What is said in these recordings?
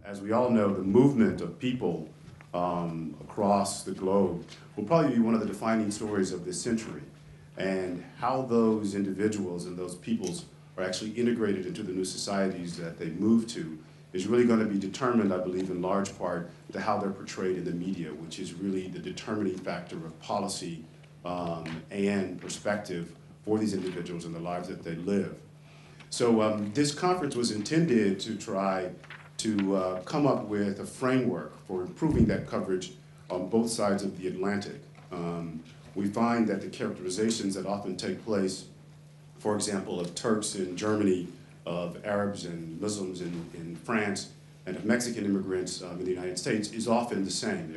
As we all know, the movement of people across the globe will probably be one of the defining stories of this century. And how those individuals and those peoples are actually integrated into the new societies that they move to is really going to be determined, I believe, in large part to how they're portrayed in the media, which is really the determining factor of policy and perspective for these individuals and the lives that they live. So this conference was intended to try to come up with a framework for improving that coverage on both sides of the Atlantic. We find that the characterizations that often take place, for example, of Turks in Germany, of Arabs and Muslims in France, and of Mexican immigrants in the United States is often the same.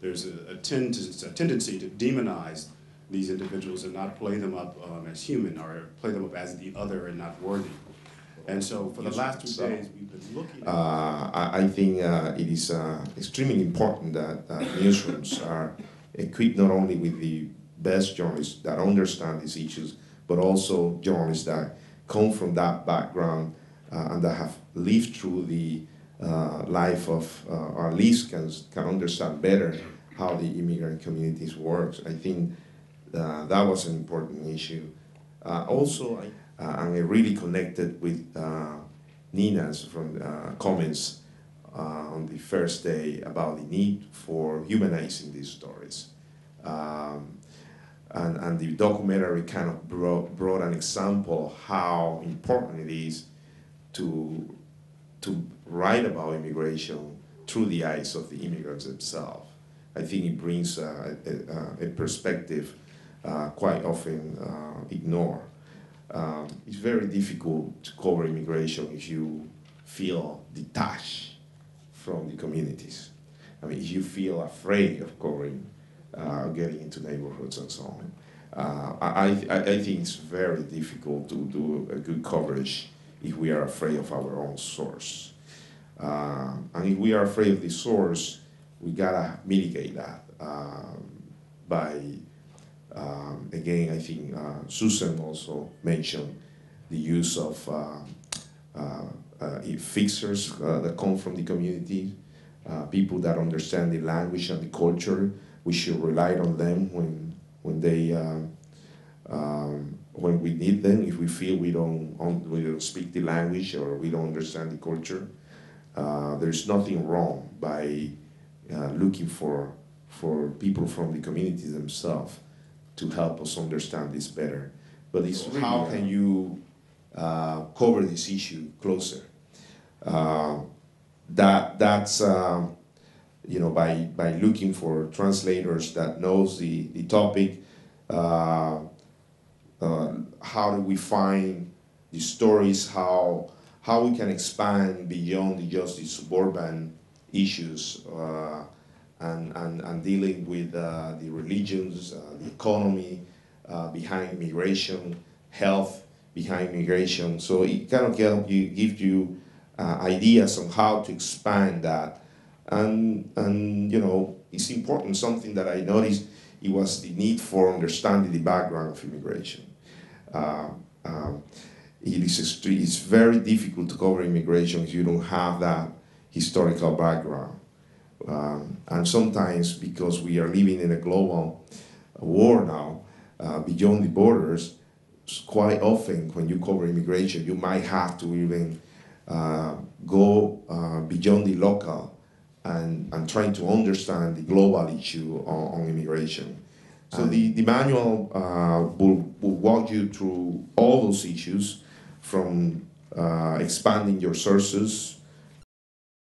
There's a tendency to demonize these individuals and not play them up as human, or play them up as the other and not worthy. And so for the last 2 days, we've been looking at... I think it is extremely important that newsrooms are equipped not only with the best journalists that understand these issues, but also journalists that come from that background and that have lived through the life of, or at least can understand better how the immigrant communities work. I think that was an important issue. I'm really connected with Nina's comments on the first day about the need for humanizing these stories. And the documentary kind of brought an example of how important it is to write about immigration through the eyes of the immigrants themselves. I think it brings a perspective quite often ignored. It's very difficult to cover immigration if you feel detached from the communities. I mean, if you feel afraid of covering, getting into neighborhoods and so on. I think it's very difficult to do a good coverage if we are afraid of our own source. And if we are afraid of the source, we gotta mitigate that by, again, I think Susan also mentioned the use of fixers that come from the community, people that understand the language and the culture. We should rely on them when we need them. If we feel we don't speak the language or we don't understand the culture, there's nothing wrong by looking for people from the community themselves to help us understand this better. But it's really, how can you cover this issue closer? That's you know, by looking for translators that knows the topic. How do we find the stories? How we can expand beyond just the suburban issues and dealing with the religions, the economy behind immigration, health behind immigration. So it kind of gives you ideas on how to expand that. And you know, it's important, something that I noticed, it was the need for understanding the background of immigration. It's very difficult to cover immigration if you don't have that historical background. And sometimes, because we are living in a global war now, beyond the borders, quite often when you cover immigration, you might have to even go beyond the local and trying to understand the global issue on immigration. So the manual will walk you through all those issues, from expanding your sources,